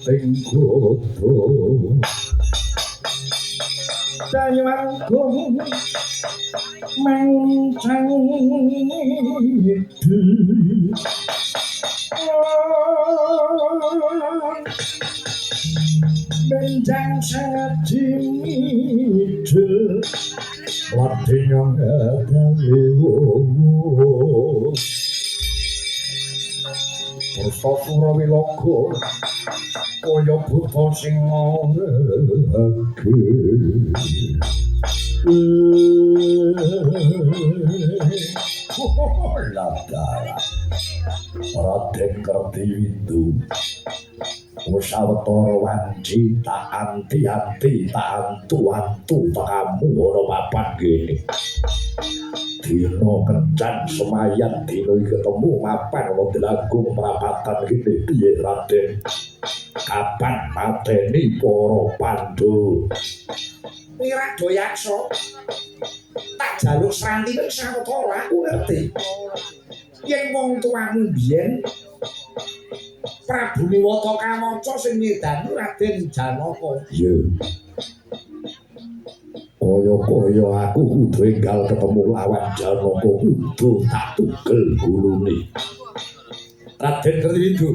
Ting kudu Dayangku mancang itu benjang sajimidu wading ngadawiwu Pursasura wilaga kaya buta sing ngoreke Ladara Raden Kertiwindu Usawetara wanci tak anti-anti tak antu-antu kamu ora papan kene dina kencan semayan dina ketemu mapan ana Delagung prapatan kene piye Raden kapan mateni para Pandhawa Wiradayaksa tak jaluk sranti ning sawetara aku ngerti yen wong tuamu biyen Prabu Niwata Kamaca sing nyedani Raden Janaka iya kaya aku kudu enggal ketemu lawan Janaka kudu tak tugel gulune Raden Kertiwindu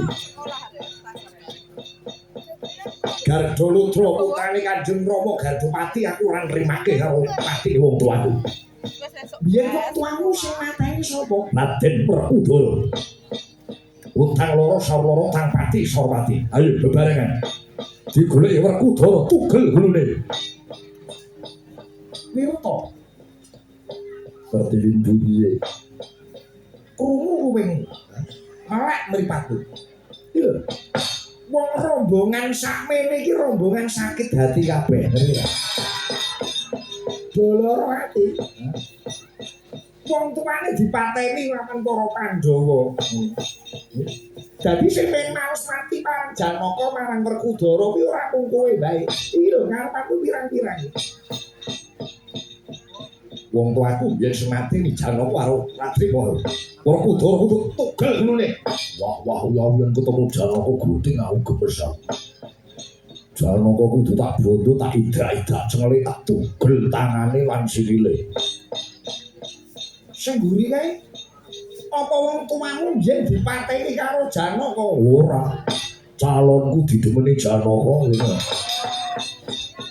Gardolotra putrane Kanjeng Rama Gardopati aku ora nrimake karo pati wong tuaku. Biyen wong tuamu sing mateni sapa? Raden Werkudara. Utang loro sawara tang pati Sorwati. Ayo bebarengan. Digoleki Werkudara tugel gulune. Wirata. Kertiwindu piye? Krungu wing. Melek mripatku. Iya. Wong rombongan sakmene iki rombongan sakit hati kabeh. Dolor ati. Wong tuane dipateni lawan para Pandhawa. Dadi sing maos mati marang Janaka marang Werkudara kuwi ora mung kowe bae. Iki lho karepku pirang-pirang. Wong tuaku yen semati ni Janaka karo Ratri Maha. Werkudara kudu tugel ngene. Wah ya yen ketemu Janaka guting aku gemesak. Janaka kudu tak bondo tak idrak-idrak cengele tak tugel tangane lan sikile. Sing mburi kae apa wong tuamu yen dipateni karo Janaka? Ora. Calonku didemeni Janaka ngono.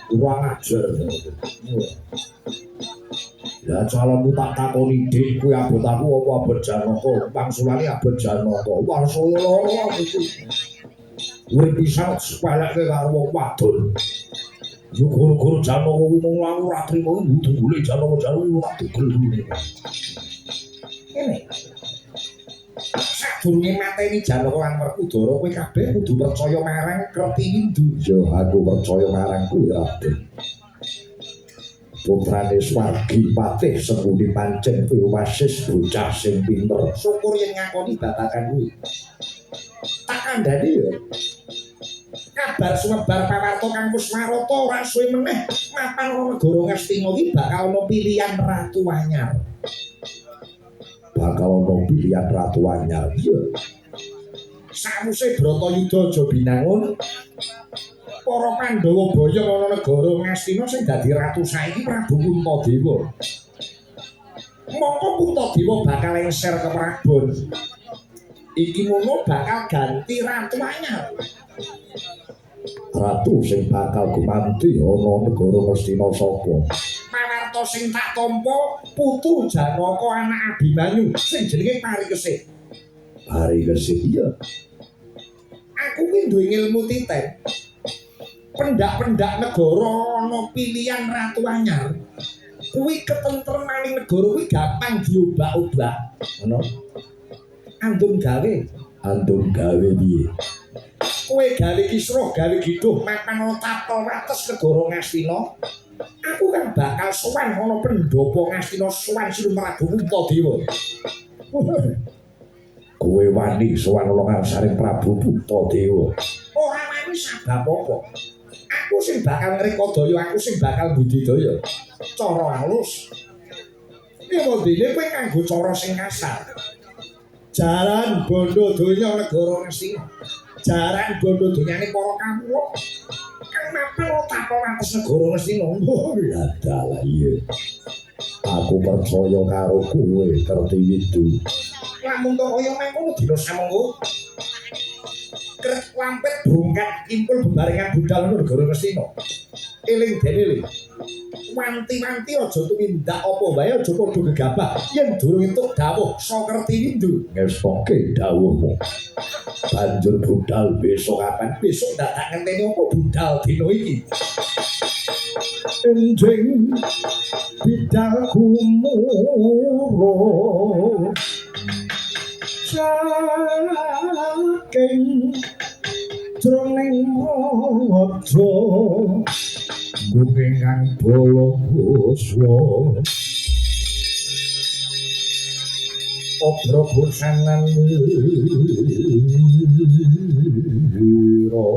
Kurang ajar. Ya calonmu tak takoni dik kuwi abot aku apa abot Janaka pangsulane abot Janaka warsaya lara iki urip pisan sepeleke karo wong wadon yo guru-guru Janaka kuwi mung ora trimo dunggule Janaka ora digelune ngene sadurunge mateni Janaka lan Werkudara kowe kabeh kudu percaya marang Kertiwindu yo aku percaya marang kuwi Raden putrane Swargi Patih Sengkuni pancen Wasis bocah sing pinter syukur yen ngakoni babagan kuwi tak kandhani ya kabar sumebar pawarta kang Puswarata ora suwe meneh mapan ana negara Ngastina iki bakal ana pilihan ratu anyar iya sawise Bratayuda aja binangun para Pandhawa boyong ana negara Ngastina sing dadi ratu saiki Prabu Puntadewa. Mongko Puntadewa bakal lengser ke Prabon. Iki ngono bakal ganti ratu anyar. Ratu sing bakal gumanti ana negara Ngastina sapa? Pawarta sing tak tampa putu Janaka anak Abimanyu sing jenenge Parikesit. Parikesit iya. Aku ki duwe ilmu titen. Pendak-pendak negara ana pilihan ratu anyar kuwi ketentremane negara kuwi gampang diobak-obak ngono andung gawe piye kowe gawe kisruh gawe giduh mapan ana tapel wates negara Ngastina aku kan bakal sowan ana pendopo Ngastina sowan Sinuhun Prabu Puntadewa kowe wani sowan ana ngarsaning Prabu Puntadewa ora wani sabab apa aku sing bakal ngrekodaya, aku sing bakal budidaya. Cara halus. Iki kowe kanggo cara sing kasar. Jaran bondo donya negara Ngastina. Jaran bondo donyane para kawula. Kang mapan tapel wates negara Ngastina. Dalah iya. Aku percaya karo kowe Kertiwindu. Lamun to kaya mengkono dina samengko lampet brungkat impul bebarengan budal negara Ngastina. Eling den eling. Wanti-wanti aja tumindak apa wae aja padha gegabah yen durung entuk dawuh saka Kertiwindu. Ngestoke dawuhmu. Banjur budal besok kapan? Besok ndak tak ngenteni apa budal dina iki. Enjing bidal kumuro saking jroning maca gunung kang bala obro busanan wiro